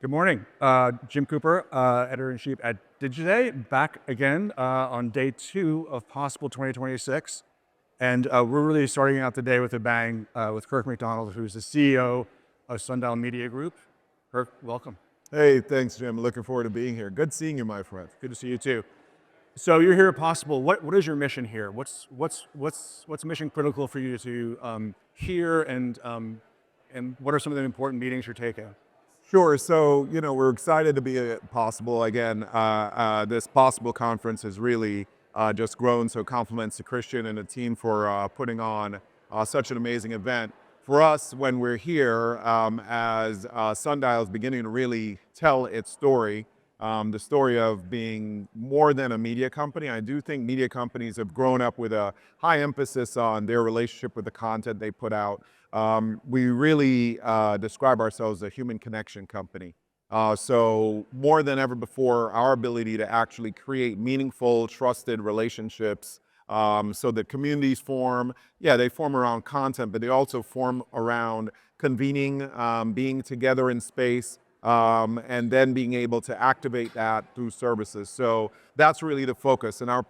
Good morning. Jim Cooper, editor-in-chief at Digiday, back again on day 2 of Possible 2026. And we're really starting out the day with a bang with Kirk McDonald, who's the CEO of Sundial Media Group. Kirk, welcome. Hey, thanks, Jim. Looking forward to being here. Good seeing you, my friend. Good to see you too. So you're here at Possible. What is your mission here? What's mission critical for you to hear, and what are some of the important meetings you're taking? Sure. So, we're excited to be at Possible again. This Possible conference has really just grown. So, compliments to Christian and the team for putting on such an amazing event. For us, when we're here, as Sundial is beginning to really tell its story, the story of being more than a media company. I do think media companies have grown up with a high emphasis on their relationship with the content they put out. We really describe ourselves as a human connection company. So more than ever before, our ability to actually create meaningful, trusted relationships so that communities form, they form around content, but they also form around convening, being together in space, and then being able to activate that through services. So that's really the focus. And our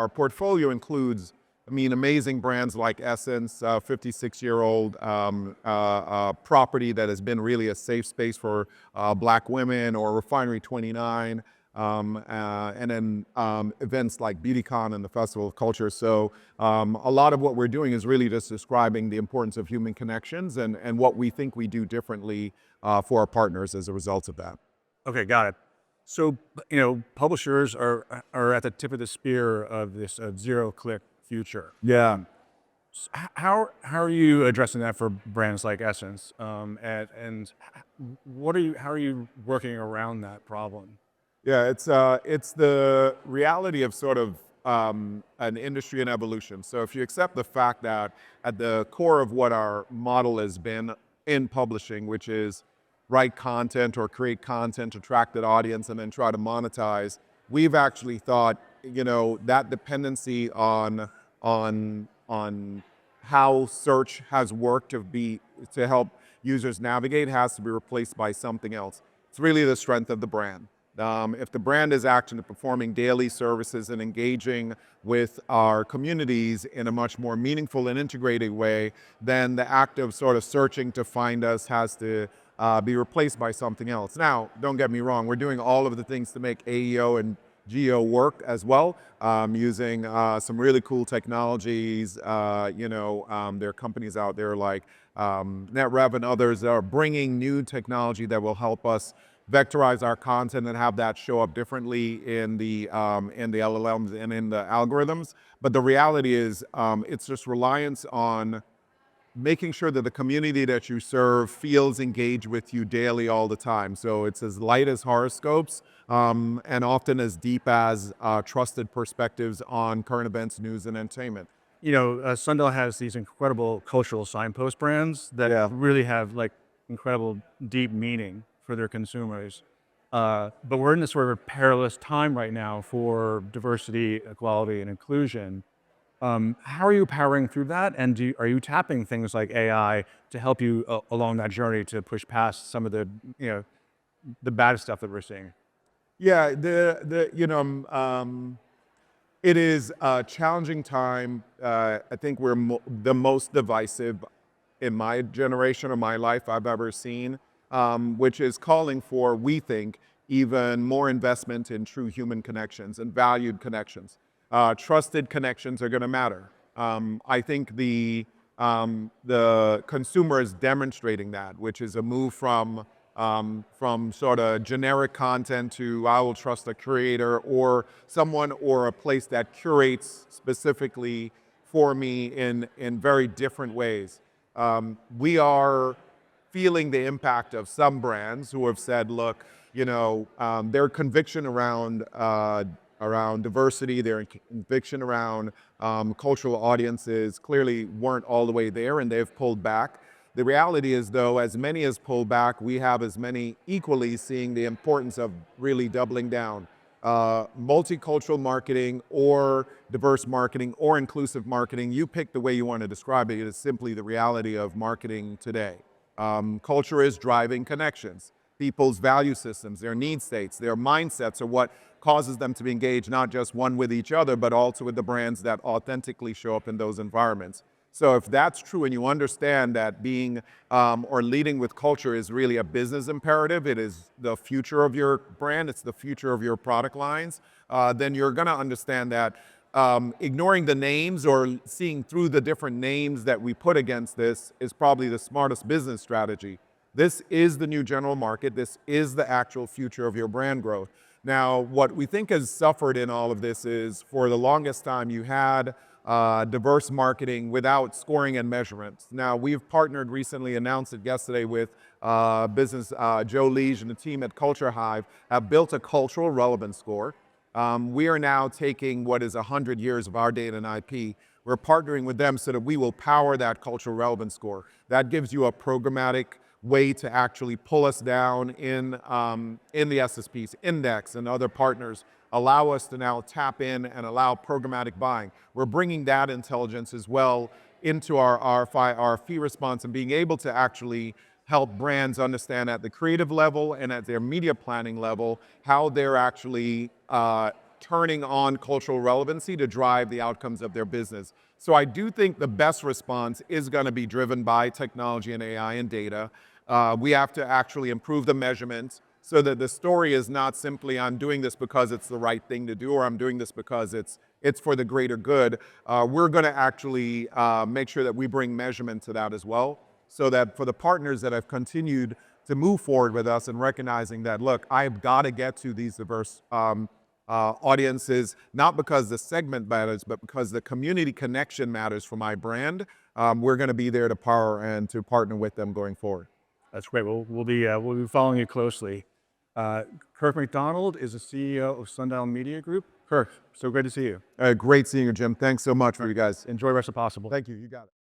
portfolio includes, amazing brands like Essence, 56-year-old property that has been really a safe space for Black women, or Refinery 29, and then events like BeautyCon and the Festival of Culture. So a lot of what we're doing is really just describing the importance of human connections and what we think we do differently for our partners as a result of that. Okay, got it. So, publishers are at the tip of the spear of this zero-click future. Yeah. How are you addressing that for brands like Essence? And how are you working around that problem? Yeah, it's the reality of sort of an industry in evolution. So if you accept the fact that at the core of what our model has been in publishing, which is write content or create content, attract an audience, and then try to monetize, we've actually thought, that dependency on how search has worked to help users navigate has to be replaced by something else. It's really the strength of the brand. If the brand is actually performing daily services and engaging with our communities in a much more meaningful and integrated way, then the act of sort of searching to find us has to be replaced by something else. Now, don't get me wrong, we're doing all of the things to make AEO and GEO work as well, using some really cool technologies. There are companies out there like NetRev and others that are bringing new technology that will help us vectorize our content and have that show up differently in the LLMs and in the algorithms. But the reality is, it's just reliance on making sure that the community that you serve feels engaged with you daily all the time. So it's as light as horoscopes, and often as deep as trusted perspectives on current events, news, and entertainment. Sundial has these incredible cultural signpost brands that Yeah. really have like incredible deep meaning for their consumers. But we're in this sort of a perilous time right now for diversity, equality, and inclusion. How are you powering through that? And are you tapping things like AI to help you along that journey to push past some of the bad stuff that we're seeing? Yeah, it is a challenging time. I think we're the most divisive in my generation or my life I've ever seen, which is calling for, we think, even more investment in true human connections and valued connections. Trusted connections are going to matter. I think the consumer is demonstrating that, which is a move from sort of generic content to I will trust a creator or someone or a place that curates specifically for me in very different ways. We are feeling the impact of some brands who have said, look, their conviction around diversity, their conviction around cultural audiences clearly weren't all the way there, and they've pulled back. The reality is, though, as many as pull back, we have as many equally seeing the importance of really doubling down. Multicultural marketing or diverse marketing or inclusive marketing, you pick the way you want to describe it. It is simply the reality of marketing today. Culture is driving connections. people's value systems, their need states, their mindsets are what causes them to be engaged not just one with each other, but also with the brands that authentically show up in those environments. So if that's true and you understand that being or leading with culture is really a business imperative, it is the future of your brand, it's the future of your product lines, then you're going to understand that ignoring the names or seeing through the different names that we put against this is probably the smartest business strategy. This is the new general market. This is the actual future of your brand growth. Now, what we think has suffered in all of this is for the longest time you had diverse marketing without scoring and measurements. Now, we've partnered recently, announced it yesterday with business Joe Lige and the team at Culture Hive have built a cultural relevance score. We are now taking what is 100 years of our data and IP. We're partnering with them so that we will power that cultural relevance score. That gives you a programmatic way to actually pull us down in the SSP's index and other partners, allow us to now tap in and allow programmatic buying. We're bringing that intelligence as well into our fee response and being able to actually help brands understand at the creative level and at their media planning level how they're actually turning on cultural relevancy to drive the outcomes of their business. So I do think the best response is going to be driven by technology and AI and data. We have to actually improve the measurements so that the story is not simply I'm doing this because it's the right thing to do or I'm doing this because it's for the greater good. We're going to actually make sure that we bring measurement to that as well, so that for the partners that have continued to move forward with us and recognizing that, look, I've got to get to these diverse audiences, not because the segment matters, but because the community connection matters for my brand, we're going to be there to power and to partner with them going forward. That's great. We'll be following you closely. Kirk McDonald is the CEO of Sundial Media Group. Kirk, so great to see you. Great seeing you, Jim. Thanks so much for you guys. Enjoy the rest of Possible. Thank you. You got it.